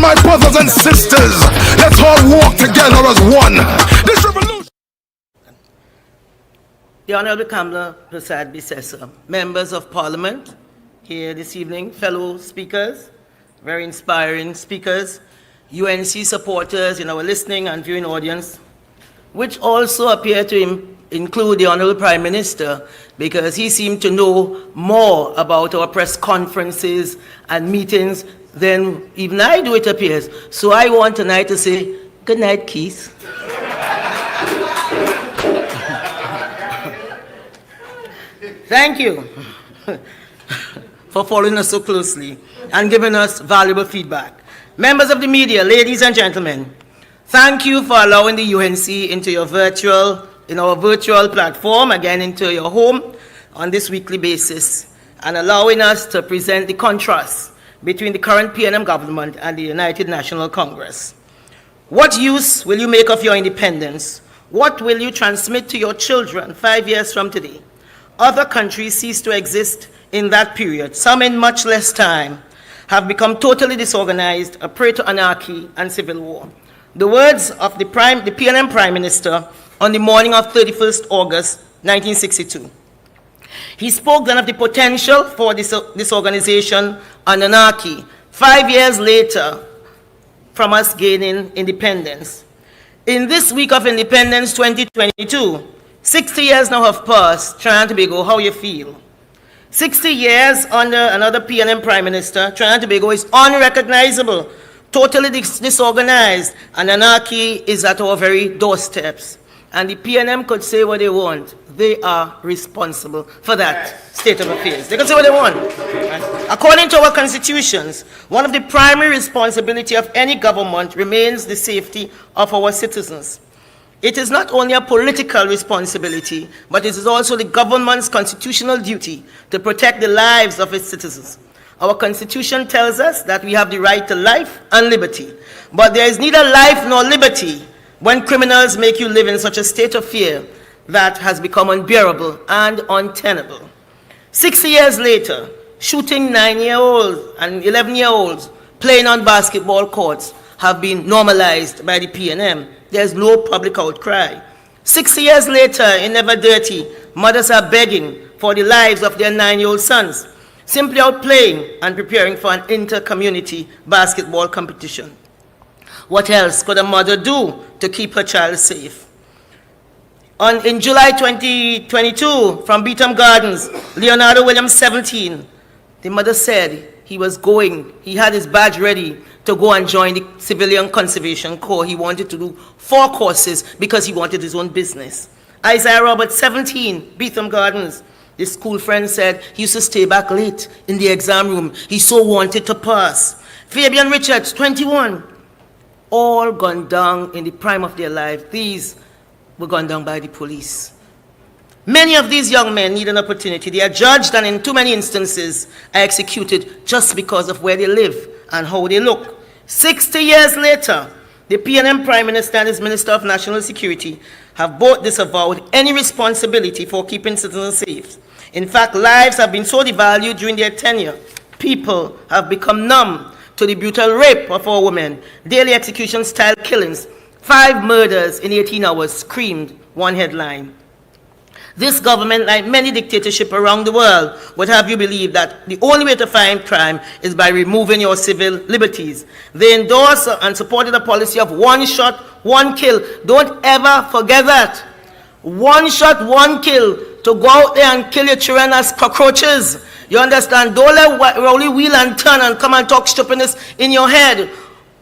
my brothers and sisters, let's all walk together as one. This revolution. The Honorable Kamala Prasad Bisesa, members of Parliament here this evening, fellow speakers, very inspiring speakers, UNC supporters in our listening and viewing audience, which also appear to include the Honorable Prime Minister, because he seemed to know more about our press conferences and meetings than even I do, it appears. So I want tonight to say, good night, Keith. Thank you for following us so closely and giving us valuable feedback. Members of the media, ladies and gentlemen, thank you for allowing the UNC into our virtual platform, again into your home on this weekly basis, and allowing us to present the contrast between the current PNM government and the United National Congress. What use will you make of your independence? What will you transmit to your children 5 years from today? Other countries cease to exist in that period. Some in much less time have become totally disorganized, a prey to anarchy and civil war. The words of the PNM Prime Minister on the morning of 31st August 1962. He spoke then of the potential for disorganization and anarchy 5 years later from us gaining independence. In this week of independence 2022, 60 years now have passed. Trinidad and Tobago, how you feel? 60 years under another PNM Prime Minister, Trinidad and Tobago is unrecognizable, totally disorganized, and anarchy is at our very doorsteps. And the PNM could say what they want. They are responsible for that state of affairs. They can say what they want. Right? According to our constitutions, one of the primary responsibilities of any government remains the safety of our citizens. It is not only a political responsibility, but it is also the government's constitutional duty to protect the lives of its citizens. Our constitution tells us that we have the right to life and liberty, but there is neither life nor liberty when criminals make you live in such a state of fear that has become unbearable and untenable. 60 years later, shooting 9-year-olds and 11-year-olds playing on basketball courts have been normalized by the PNM. There's no public outcry. 60 years later, in Never Dirty, mothers are begging for the lives of their 9-year-old sons, simply out playing and preparing for an inter-community basketball competition. What else could a mother do to keep her child safe? In July 2022, from Beetham Gardens, Leonardo Williams, 17, the mother said he had his badge ready to go and join the Civilian Conservation Corps. He wanted to do 4 courses because he wanted his own business. Isaiah Roberts, 17, Beetham Gardens. His school friend said he used to stay back late in the exam room. He so wanted to pass. Fabian Richards, 21, all gone down in the prime of their life. These were gone down by the police. Many of these young men need an opportunity. They are judged and in too many instances are executed just because of where they live and how they look. 60 years later, the PNM Prime Minister and his Minister of National Security have both disavowed any responsibility for keeping citizens safe. In fact, lives have been so devalued during their tenure. People have become numb to the brutal rape of our women, daily execution-style killings, 5 murders in 18 hours, screamed one headline. This government, like many dictatorships around the world, would have you believe that the only way to fight crime is by removing your civil liberties. They endorse and supported a policy of 1 shot, 1 kill. Don't ever forget that. 1 shot, 1 kill. To go out there and kill your children as cockroaches. You understand? Don't let Rowley wheel and turn and come and talk stupidness in your head.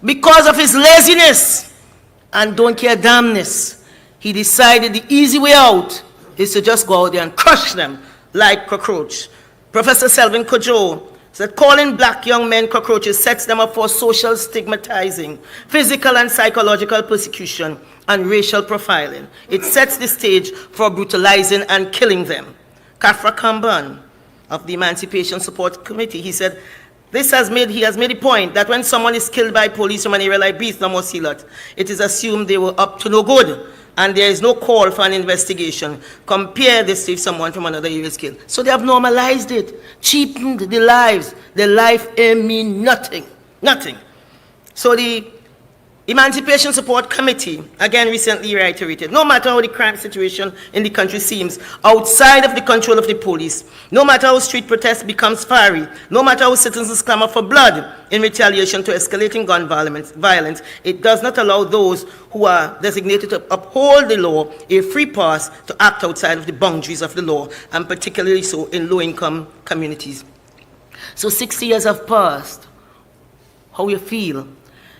Because of his laziness and don't care damnness, he decided the easy way out is to just go out there and crush them like cockroach. Professor Selvin Kojo said calling black young men cockroaches sets them up for social stigmatizing, physical and psychological persecution, and racial profiling. It sets the stage for brutalizing and killing them. Kafra Kamban of the Emancipation Support Committee, he said, he has made a point that when someone is killed by police from an area like Beetham or Sealot, it is assumed they were up to no good, and there is no call for an investigation. Compare this to if someone from another area is killed. So they have normalized it, cheapened the lives. The life mean nothing, nothing. So the Emancipation Support Committee, again recently reiterated, no matter how the crime situation in the country seems outside of the control of the police, no matter how street protests becomes fiery, no matter how citizens clamor for blood in retaliation to escalating gun violence, it does not allow those who are designated to uphold the law a free pass to act outside of the boundaries of the law, and particularly so in low-income communities. So 60 years have passed. How you feel?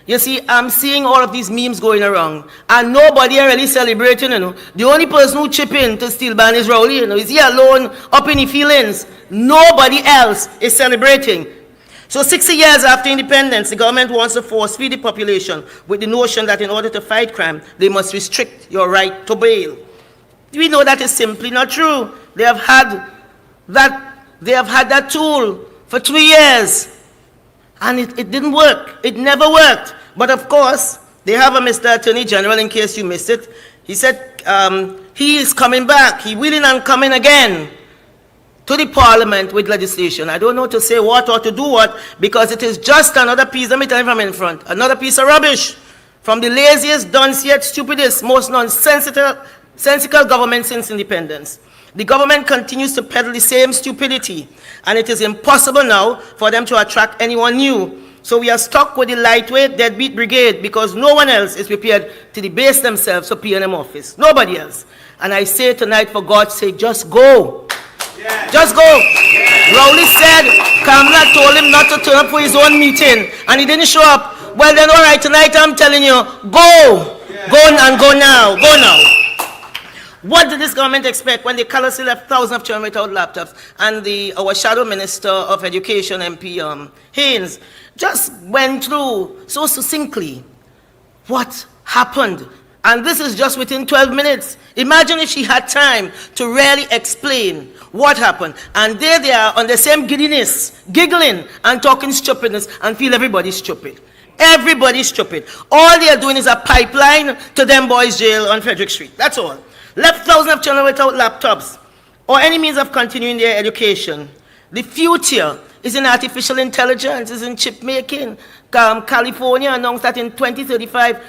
You see, I'm seeing all of these memes going around, and nobody are really celebrating, you know. The only person who chip in to Steel Band is Jearlean, you know. Is he alone up in his feelings? Nobody else is celebrating. So 60 years after independence, the government wants to force feed the population with the notion that in order to fight crime, they must restrict your right to bail. We know that is simply not true. They have had that tool for 3 years. And it didn't work. It never worked. But of course, they have a Mr. Attorney General, in case you missed it. He said he is coming back. He willing and coming again to the Parliament with legislation. I don't know to say what or to do what, because it is just another piece, let me tell you from in front, another piece of rubbish from the laziest, dunciest, stupidest, most nonsensical government since independence. The government continues to peddle the same stupidity, and it is impossible now for them to attract anyone new. So we are stuck with the lightweight deadbeat brigade because no one else is prepared to debase themselves for P&M office. Nobody else. And I say tonight, for God's sake, just go. Yeah. Just go. Yeah. Rowley said Kamala told him not to turn up for his own meeting, and he didn't show up. Well then, all right, tonight I'm telling you, go. Yeah. Go and go now. Go now. What did this government expect when they callously left thousands of children without laptops? And our shadow minister of education, MP Haynes, just went through so succinctly what happened. And this is just within 12 minutes. Imagine if she had time to really explain what happened. And there they are on the same giddiness, giggling and talking stupidness, and feel everybody's stupid. Everybody's stupid. All they are doing is a pipeline to them boys' jail on Frederick Street. That's all. Left thousands of children without laptops or any means of continuing their education. The future is in artificial intelligence, is in chip making. California announced that in 2035,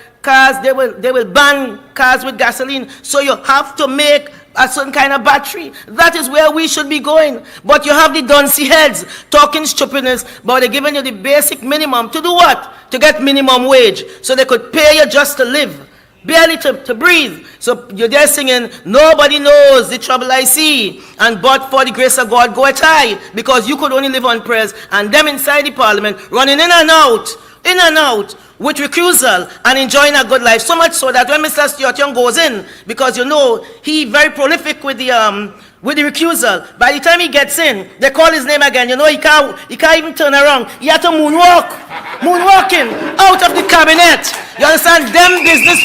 they will ban cars with gasoline. So you have to make a certain kind of battery. That is where we should be going. But you have the duncy heads talking stupidness, but they're giving you the basic minimum. To do what? To get minimum wage. So they could pay you just to live. Barely to breathe. So you're there singing, nobody knows the trouble I see, and but for the grace of God goeth I, because you could only live on prayers, and them inside the Parliament running in and out, with recusal and enjoying a good life. So much so that when Mr. Stuart Young goes in, because you know he very prolific with the recusal, by the time he gets in, they call his name again. You know he can't even turn around. He had to moonwalking out of the cabinet. You understand? Them business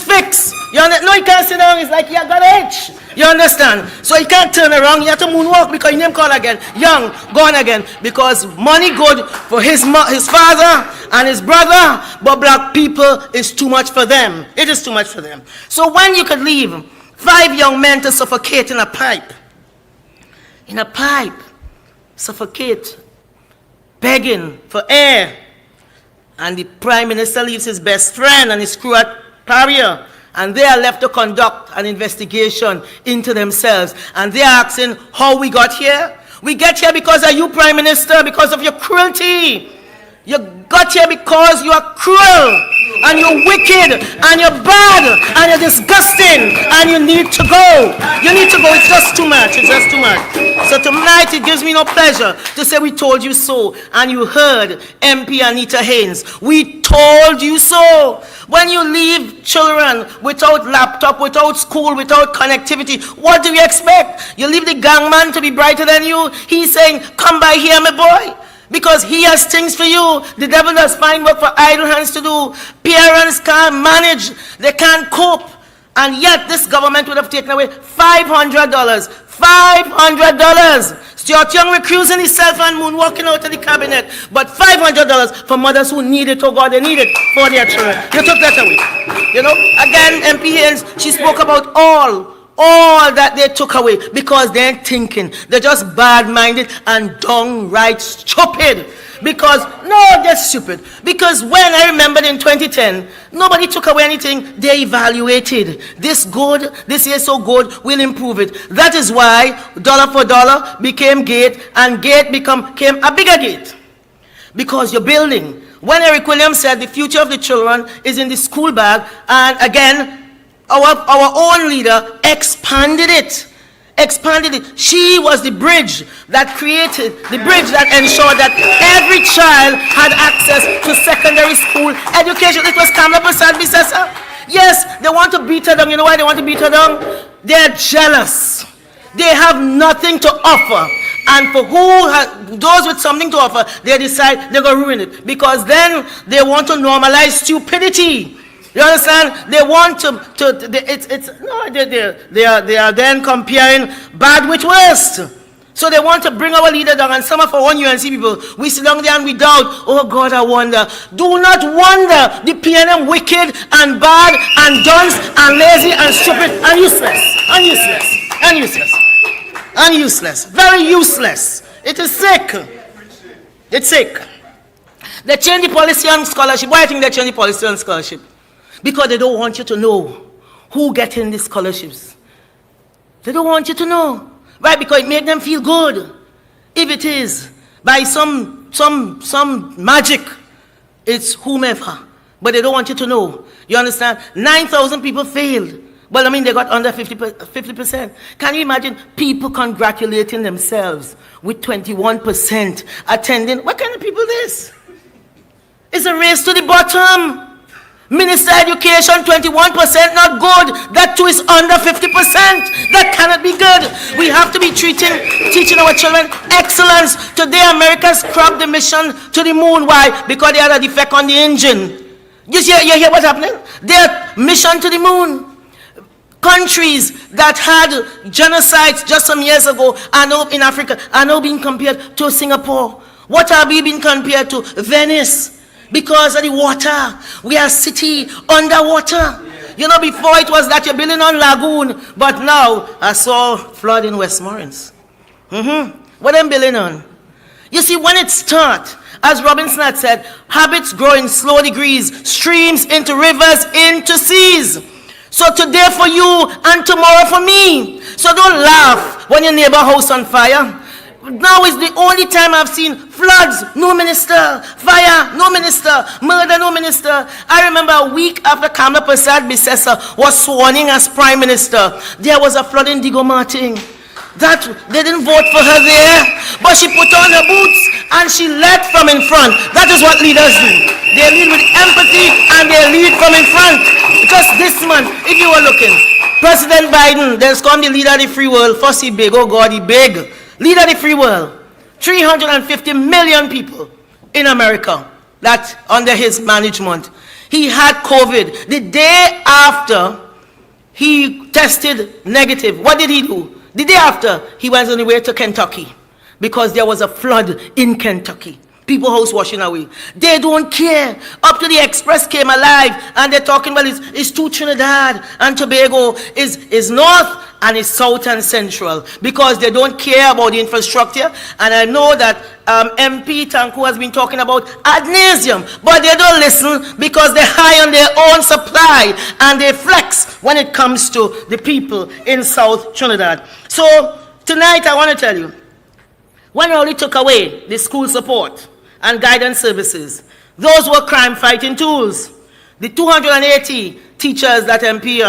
fix. You understand? No, he can't sit down. It's like he got H. You understand? So he can't turn around. He had to moonwalk because his name called again. Young, gone again. Because money good for his father and his brother, but black people is too much for them. It is too much for them. So when you could leave 5 young men to suffocate in a pipe, suffocate, begging for air, and the Prime Minister leaves his best friend and his crew at Paria, and they are left to conduct an investigation into themselves, and they are asking how we got here. We get here because of you, Prime Minister, because of your cruelty. You got here because you are cruel, and you're wicked, and you're bad, and you're disgusting, and you need to go. You need to go. It's just too much. It's just too much. So tonight it gives me no pleasure to say we told you so, and you heard MP Anita Haynes. We told you so. When you leave children without laptop, without school, without connectivity, what do you expect? You leave the gangman to be brighter than you? He's saying, come by here, my boy. Because he has things for you. The devil does find work for idle hands to do. Parents can't manage. They can't cope. And yet this government would have taken away $500. $500. Stuart Young recusing himself and moonwalking out of the cabinet. But $500 for mothers who need it. Oh God, they need it for their children. You took that away. You know, again, MP Haynes, she spoke about all that they took away because they ain't thinking. They're just bad-minded and downright stupid. Because, no, that's stupid. Because when I remembered in 2010, nobody took away anything. They evaluated. This good, this is so good, we'll improve it. That is why dollar for dollar became gate, and gate became a bigger gate. Because you're building. When Eric Williams said the future of the children is in the school bag, and again, our own leader expanded it. She was the bridge that created, the bridge that ensured that every child had access to secondary school education. It was Kamla Prasad Bisesa. Yes, they want to beat her down. You know why they want to beat her down? They're jealous. They have nothing to offer. And for those with something to offer, they decide they're going to ruin it. Because then they want to normalize stupidity. You understand? They want they are then comparing bad with worst. So they want to bring our leader down, and some of our own UNC people, we sit down there and we doubt, oh God, I wonder. Do not wonder the PNM wicked and bad and dunce and lazy and stupid and useless. Very useless. It is sick. It's sick. They changed the policy on scholarship. Why do you think they changed the policy on scholarship? Because they don't want you to know who gets in the scholarships. They don't want you to know. Right? Because it makes them feel good. If it is by some magic, it's whomever. But they don't want you to know. You understand? 9,000 people failed. Well, I mean, they got under 50%. Can you imagine people congratulating themselves with 21% attending? What kind of people is this? It's a race to the bottom. Minister Education, 21%, not good. That too is under 50%. That cannot be good. We have to be teaching our children excellence. Today, America scrapped the mission to the moon. Why? Because they had a defect on the engine. You hear what's happening? Their mission to the moon. Countries that had genocides just some years ago are now in Africa, are now being compared to Singapore. What are we being compared to? Venice. Because of the water. We are city underwater. You know, before it was that you're building on lagoon, but now I saw flood in Westmoreland. What I'm building on? You see, when it starts, as Robinson had said, habits grow in slow degrees, streams into rivers, into seas. So today for you and tomorrow for me. So don't laugh when your neighbor house on fire. Now is the only time I've seen floods, no minister, fire, no minister, murder, no minister. I remember a week after Kamla Prasad Bisesa was sworn in as prime minister, there was a flood in Digo Martin. That they didn't vote for her there, but she put on her boots and she led from in front. That is what leaders do. They lead with empathy and they lead from in front. Because this month, if you were looking, President Biden, there's come the leader of the free world. First he big, oh God, he big. Leader of the free world. 350 million people in America that under his management. He had COVID. The day after he tested negative, what did he do? The day after, he went on the way to Kentucky because there was a flood in Kentucky. People house washing away. They don't care. Up to the Express came alive and they're talking about it's to Trinidad and Tobago is north and it's south and central because they don't care about the infrastructure. And I know that MP Tanku has been talking about ad nauseum, but they don't listen because they're high on their own supply and they flex when it comes to the people in South Trinidad. So tonight I want to tell you, when I only took away the school support and guidance services, those were crime-fighting tools. The 280 teachers that MP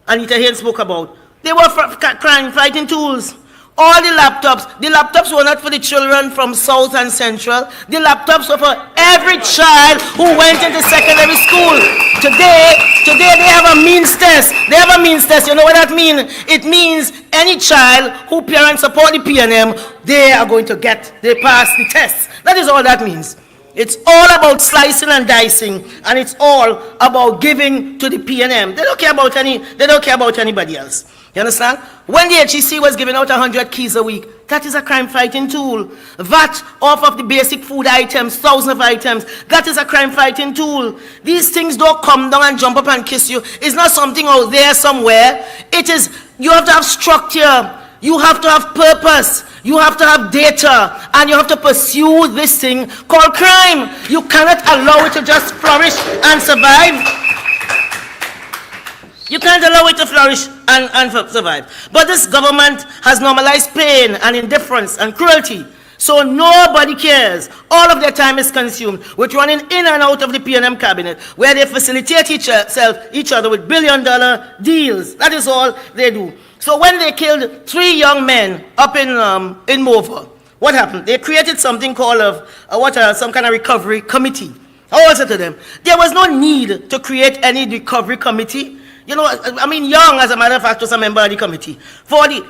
Anita Haynes spoke about, they were crime-fighting tools. All the laptops were not for the children from South and Central. The laptops were for every child who went into secondary school. Today they have a means test. They have a means test. You know what that means? It means any child who parents support the PNM, they are going to they pass the test. That is all that means. It's all about slicing and dicing, and it's all about giving to the PNM. They don't care about anybody else. You understand? When the HEC was giving out 100 keys a week, that is a crime-fighting tool. VAT off of the basic food items, thousands of items, that is a crime-fighting tool. These things don't come down and jump up and kiss you. It's not something out there somewhere. It is, you have to have structure. You have to have purpose. You have to have data. And you have to pursue this thing called crime. You cannot allow it to just flourish and survive. You can't allow it to flourish and survive. But this government has normalized pain and indifference and cruelty. So nobody cares. All of their time is consumed with running in and out of the P&M cabinet, where they facilitate each other with billion-dollar deals. That is all they do. So when they killed 3 young men up in Mova, what happened? They created something called some kind of recovery committee. I also to them, there was no need to create any recovery committee. You know, I mean, Young, as a matter of fact, was a member of the committee.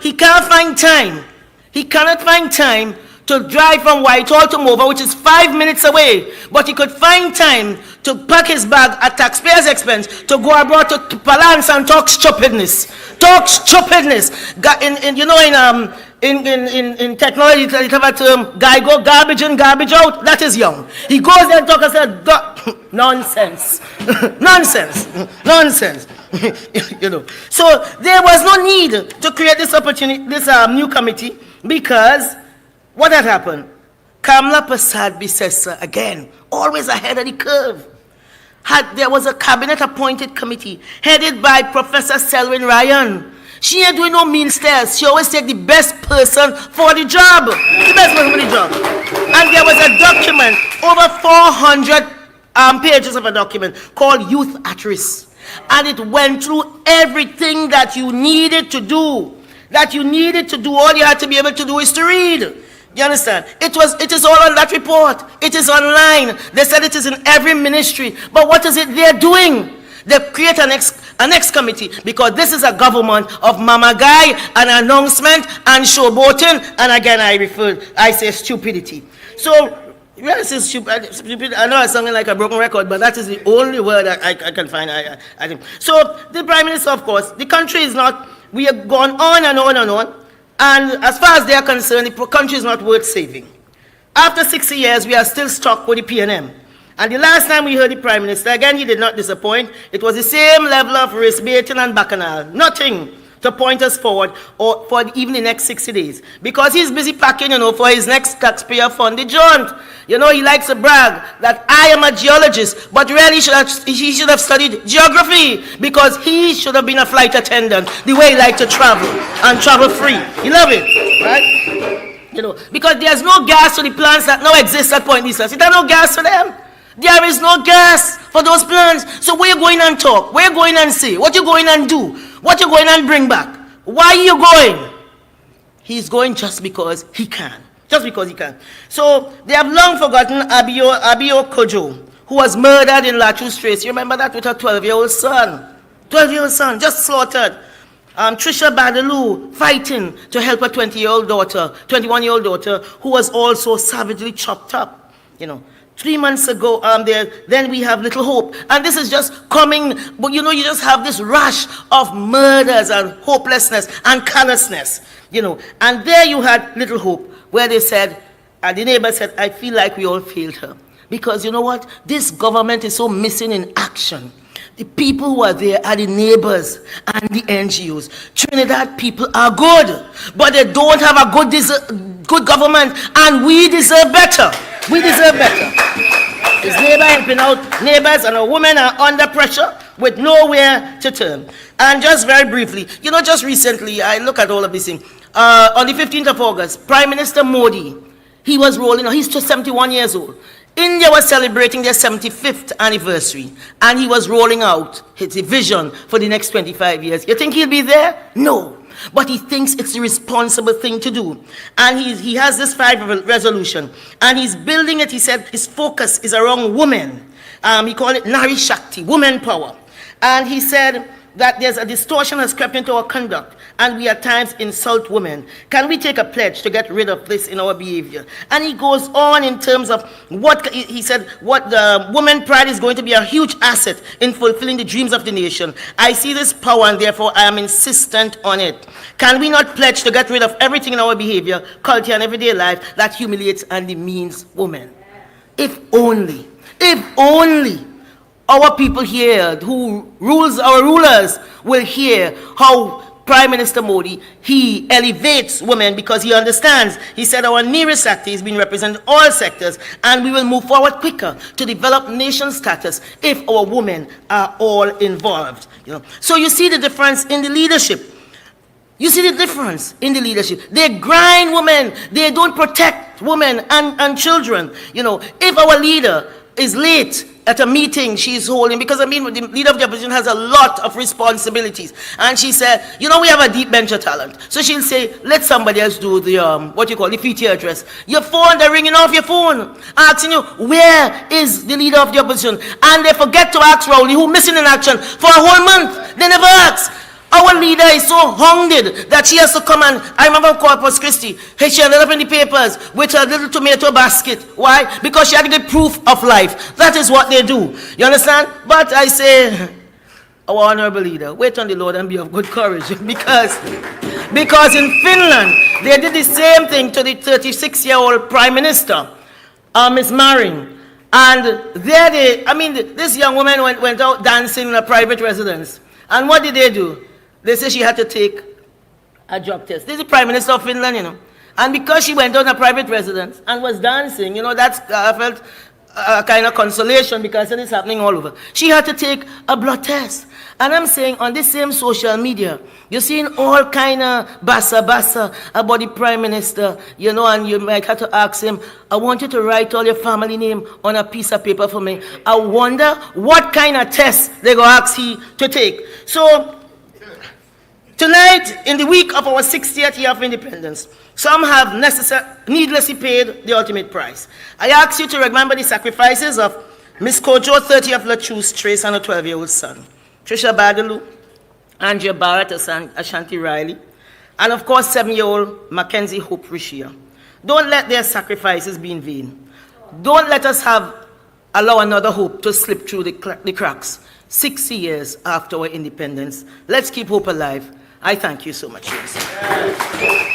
He can't find time. He cannot find time to drive from Whitehall to Mova, which is 5 minutes away. But he could find time to pack his bag at taxpayers' expense to go abroad to Palance and talk stupidness. Talk stupidness. In technology, they have a term, guy go garbage in, garbage out. That is Young. He goes there and talks and says, nonsense. Nonsense. Nonsense. You know. So there was no need to create this opportunity, this new committee, because what had happened? Kamla Prasad Bisesa, again, always ahead of the curve. There was a cabinet-appointed committee headed by Professor Selwyn Ryan. She ain't doing no mean stares. She always take the best person for the job. The best person for the job. And there was a document, over 400 pages of a document called Youth at Risk. And it went through everything that you needed to do. All you had to be able to do is to read. You understand? It is all on that report. It is online. They said it is in every ministry. But what is it they're doing? They create an ex committee because this is a government of Mama Guy, an announcement, and showboating. And again, I say stupidity. So, yes, it's stupid. I know it's something like a broken record, but that is the only word I can find. I think. So, the Prime Minister, of course, the country is not, we have gone on and on and on. And as far as they are concerned, the country is not worth saving. After 60 years, we are still stuck with the P&M. And the last time we heard the Prime Minister, again, he did not disappoint. It was the same level of race-baiting and bacchanal. Nothing to point us forward or for even the next 60 days. Because he's busy packing, for his next taxpayer-funded jaunt. He likes to brag that I am a geologist, but really he should have studied geography because he should have been a flight attendant, the way he liked to travel and travel free. You love it, right? Because there's no gas to the plants that now exist at Point Lisa. Is there no gas to them? There is no gas for those plants. So where you going and talk? Where you going and say? What you going and do? What you going and bring back? Why are you going? He's going just because he can. Just because he can. So they have long forgotten Abio Kojo, who was murdered in Latru Straits. You remember that with her 12-year-old son? 12-year-old son, just slaughtered. Trisha Badaloo fighting to help her 21-year-old daughter, who was also savagely chopped up. 3 months ago, then we have Little Hope. And this is just coming, but you just have this rush of murders and hopelessness and callousness, And there you had Little Hope, where they said, the neighbor said, I feel like we all failed her. Because you know what? This government is so missing in action. The people who are there are the neighbors and the NGOs. Trinidad people are good, but they don't have a good government, and we deserve better. We deserve better. His neighbor helping out neighbors, and our women are under pressure with nowhere to turn. And just very briefly, just recently, I look at all of these things. On the 15th of August, Prime Minister Modi, he was rolling out, he's just 71 years old. India was celebrating their 75th anniversary, and he was rolling out his vision for the next 25 years. You think he'll be there? No. But he thinks it's the responsible thing to do. And he has this 5 resolution, and he's building it. He said his focus is around women. He called it Nari Shakti, women power. And he said that there's a distortion has crept into our conduct, and we at times insult women. Can we take a pledge to get rid of this in our behavior? And he goes on in terms of what he said, what the woman pride is going to be a huge asset in fulfilling the dreams of the nation. I see this power, and therefore I am insistent on it. Can we not pledge to get rid of everything in our behavior, culture, and everyday life that humiliates and demeans women? If only our people here, our rulers, will hear how Prime Minister Modi, he elevates women because he understands. He said our nearest sector is being represented in all sectors, and we will move forward quicker to develop nation status if our women are all involved. So you see the difference in the leadership. You see the difference in the leadership. They grind women. They don't protect women and children. If our leader is late at a meeting she's holding, because the leader of the opposition has a lot of responsibilities, and she said, we have a deep bench of talent. So she'll say, let somebody else do the, the PTA address. Your phone, they're ringing off your phone, asking you, where is the leader of the opposition? And they forget to ask Rowley, who missing in action for a whole month. They never ask. Our leader is so hounded that she has to come and, I remember Corpus Christi, she ended up in the papers with a little tomato basket. Why? Because she had to get proof of life. That is what they do. You understand? But I say, our honorable leader, wait on the Lord and be of good courage. Because in Finland, they did the same thing to the 36-year-old prime minister, Ms. Marin. And this young woman went out dancing in a private residence. And what did they do? They say she had to take a drug test. This is the Prime Minister of Finland, And because she went on a private residence and was dancing, that's, I felt a kind of consolation because it is happening all over. She had to take a blood test. And I'm saying on this same social media, you're seeing all kind of bassa about the Prime Minister, and you might have to ask him, I want you to write all your family name on a piece of paper for me. I wonder what kind of test they're going to ask he to take. So, tonight, in the week of our 60th year of independence, some have needlessly paid the ultimate price. I ask you to remember the sacrifices of Miss Kojo, 30 of Lachuse Trace, and a 12-year-old son, Trisha Badalu, Andrea Barrett, Ashanti Riley, and of course 7-year-old Mackenzie Hope Rishia. Don't let their sacrifices be in vain. Don't let us allow another hope to slip through the cracks 60 years after our independence. Let's keep hope alive. I thank you so much. Yes.